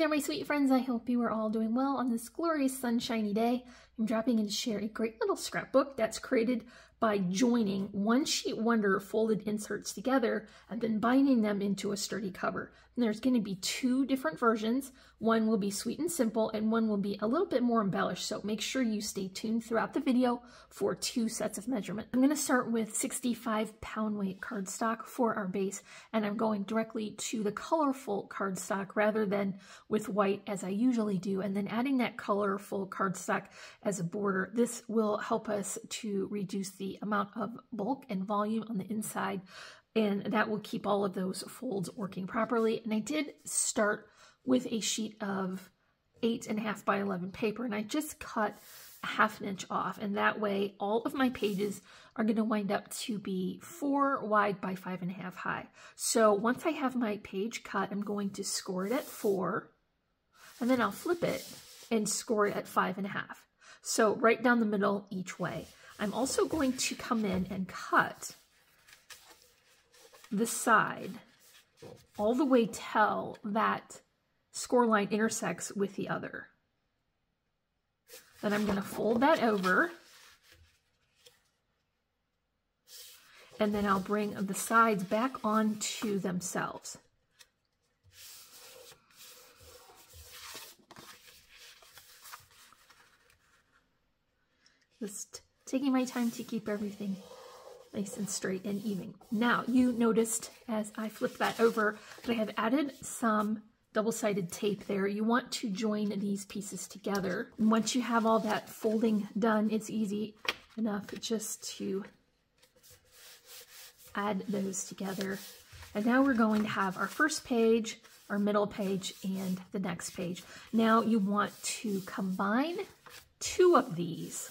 there, my sweet friends. I hope you are all doing well on this glorious sunshiny day. I'm dropping in to share a great little scrapbook that's created by joining one sheet wonder folded inserts together and then binding them into a sturdy cover. And there's going to be two different versions. One will be sweet and simple and one will be a little bit more embellished. So make sure you stay tuned throughout the video for two sets of measurement. I'm going to start with 65 pound weight cardstock for our base, and I'm going directly to the colorful cardstock rather than with white as I usually do, and then adding that colorful cardstock as a border. This will help us to reduce the amount of bulk and volume on the inside, and that will keep all of those folds working properly. And I did start with a sheet of 8.5 by 11 paper, and I just cut a 1/2 inch off, and that way all of my pages are going to wind up to be 4 wide by 5.5 high. So once I have my page cut, I'm going to score it at 4, and then I'll flip it and score it at 5.5. So right down the middle each way. I'm also going to come in and cut the side all the way till that score line intersects with the other. Then I'm going to fold that over, and then I'll bring the sides back onto themselves. Just taking my time to keep everything nice and straight and even. Now, you noticed as I flipped that over that I have added some double-sided tape there. You want to join these pieces together. And once you have all that folding done, it's easy enough just to add those together. And now we're going to have our first page, our middle page, and the next page. Now you want to combine 2 of these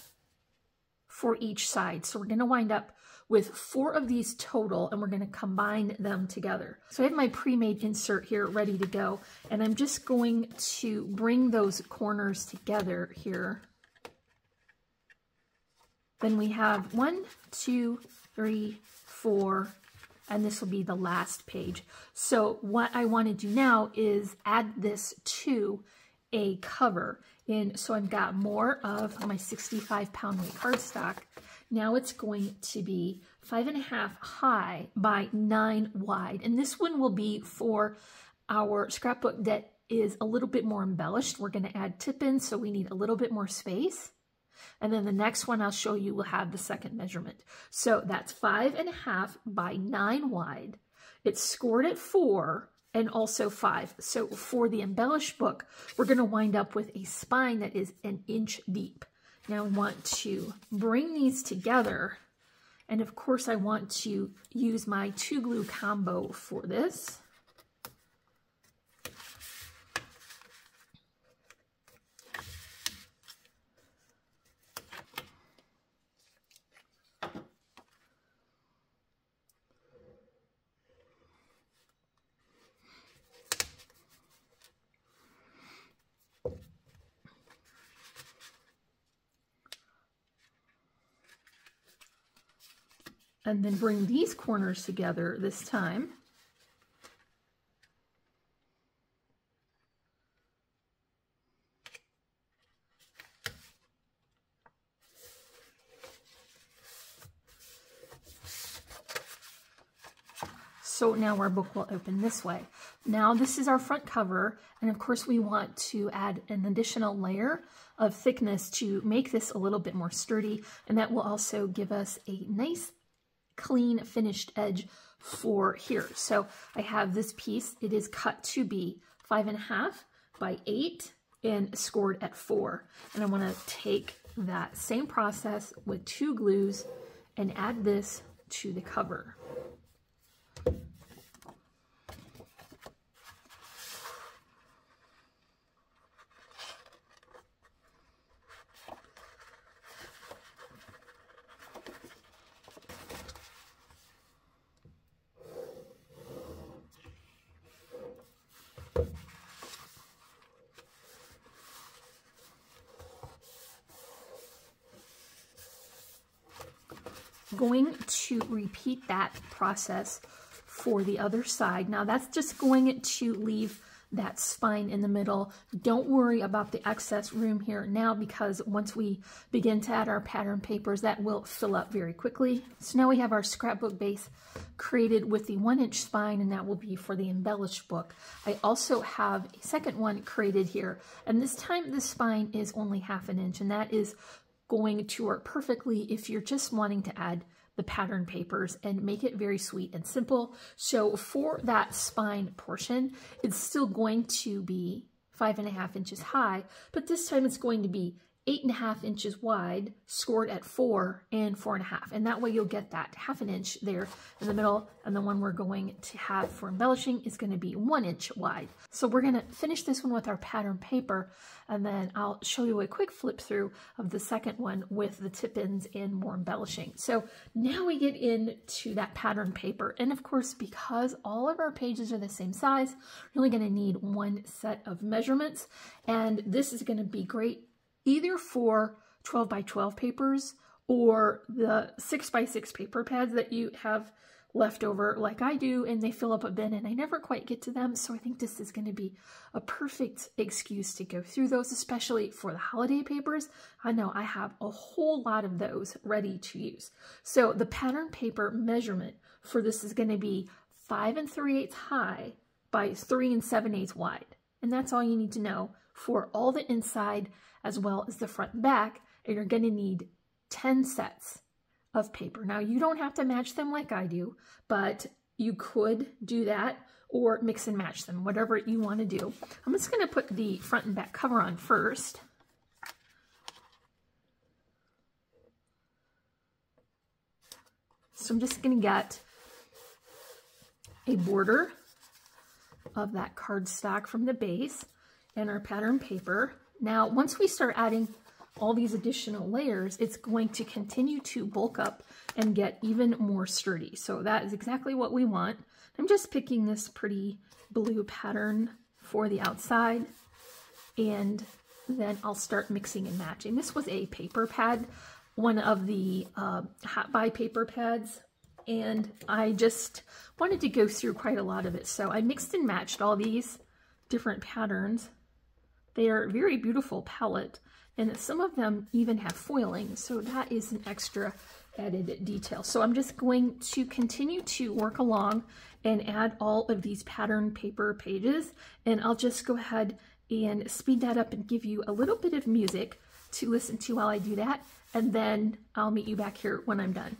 for each side. So we're going to wind up with 4 of these total, and we're going to combine them together. So I have my pre-made insert here ready to go, and I'm just going to bring those corners together here. Then we have 1, 2, 3, 4, and this will be the last page. So what I want to do now is add this to a cover. And so I've got more of my 65 pound weight cardstock. Now it's going to be 5.5 high by 9 wide. And this one will be for our scrapbook that is a little bit more embellished. We're going to add tip-ins, so we need a little bit more space. And then the next one I'll show you will have the second measurement. So that's 5.5 by 9 wide. It's scored at 4 and also 5. So for the embellished book, we're going to wind up with a spine that is 1 inch deep. Now I want to bring these together, and of course I want to use my 2 glue combo for this. And then bring these corners together this time. So now our book will open this way. Now this is our front cover, and of course we want to add an additional layer of thickness to make this a little bit more sturdy, and that will also give us a nice clean finished edge for here. So I have this piece. It is cut to be 5.5 by 8 and scored at 4. And I want to take that same process with 2 glues and add this to the cover. Going to repeat that process for the other side. Now that's just going to leave that spine in the middle. Don't worry about the excess room here now, because once we begin to add our pattern papers, that will fill up very quickly. So now we have our scrapbook base created with the 1-inch spine, and that will be for the embellished book. I also have a second one created here, and this time the spine is only 1/2 inch, and that is going to work perfectly if you're just wanting to add the pattern papers and make it very sweet and simple. So for that spine portion, it's still going to be 5.5 inches high, but this time it's going to be 8.5 inches wide, scored at 4 and 4.5. And that way you'll get that 1/2 inch there in the middle. And the one we're going to have for embellishing is going to be 1 inch wide. So we're going to finish this one with our pattern paper, and then I'll show you a quick flip through of the second one with the tip-ins and more embellishing. So now we get into that pattern paper. And of course, because all of our pages are the same size, we're only going to need one set of measurements. And this is going to be great either for 12 by 12 papers or the 6 by 6 paper pads that you have left over like I do, and they fill up a bin and I never quite get to them. So I think this is going to be a perfect excuse to go through those, especially for the holiday papers. I know I have a whole lot of those ready to use. So the pattern paper measurement for this is going to be 5 3/8 high by 3 7/8 wide. And that's all you need to know for all the inside as well as the front and back. And you're going to need 10 sets of paper. Now, you don't have to match them like I do, but you could do that or mix and match them, whatever you want to do. I'm just going to put the front and back cover on first. So I'm just going to get a border of that cardstock from the base and our pattern paper. Now, once we start adding all these additional layers, it's going to continue to bulk up and get even more sturdy. So that is exactly what we want. I'm just picking this pretty blue pattern for the outside, and then I'll start mixing and matching. This was a paper pad, one of the Hot Buy paper pads, and I just wanted to go through quite a lot of it. So I mixed and matched all these different patterns. They are a very beautiful palette, and some of them even have foiling, so that is an extra added detail. So I'm just going to continue to work along and add all of these pattern paper pages, and I'll just go ahead and speed that up and give you a little bit of music to listen to while I do that, and then I'll meet you back here when I'm done.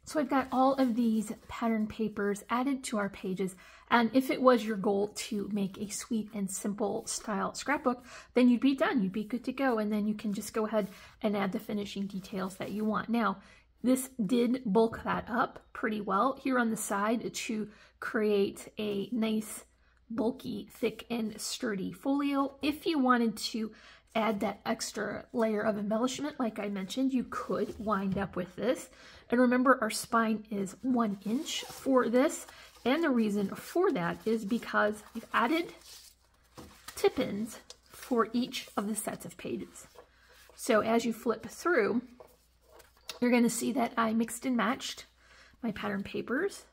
So I've got all of these pattern papers added to our pages, and if it was your goal to make a sweet and simple style scrapbook, then you'd be done, you'd be good to go, and then you can just go ahead and add the finishing details that you want. Now, this did bulk that up pretty well here on the side to create a nice, bulky, thick, and sturdy folio. If you wanted to add that extra layer of embellishment, like I mentioned, you could wind up with this. And remember, our spine is 1 inch for this. And the reason for that is because we've added tip-ins for each of the sets of pages. So as you flip through, you're going to see that I mixed and matched my pattern papers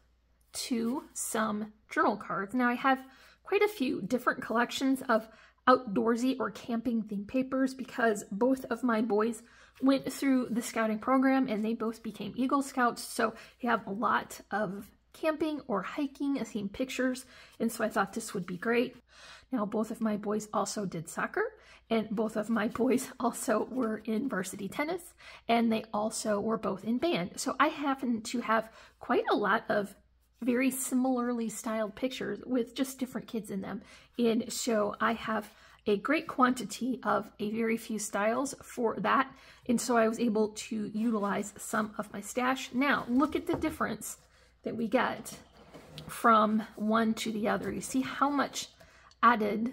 to some journal cards. Now I have quite a few different collections of outdoorsy or camping themed papers because both of my boys went through the scouting program and they both became Eagle Scouts. So you have a lot of camping or hiking themed pictures. And so I thought this would be great. Now, both of my boys also did soccer, and both of my boys also were in varsity tennis, and they also were both in band. So I happen to have quite a lot of very similarly styled pictures with just different kids in them. And so I have a great quantity of a very few styles for that. And so I was able to utilize some of my stash. Now, look at the difference that we get from one to the other. You see how much added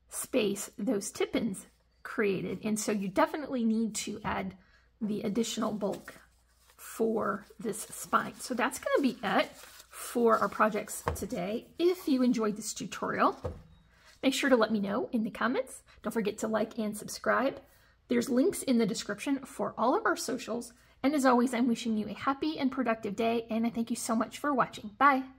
space those tip-ins created. And so you definitely need to add the additional bulk for this spine. So that's going to be it for our projects today. If you enjoyed this tutorial, make sure to let me know in the comments. Don't forget to like and subscribe. There's links in the description for all of our socials. And as always, I'm wishing you a happy and productive day, and I thank you so much for watching. Bye!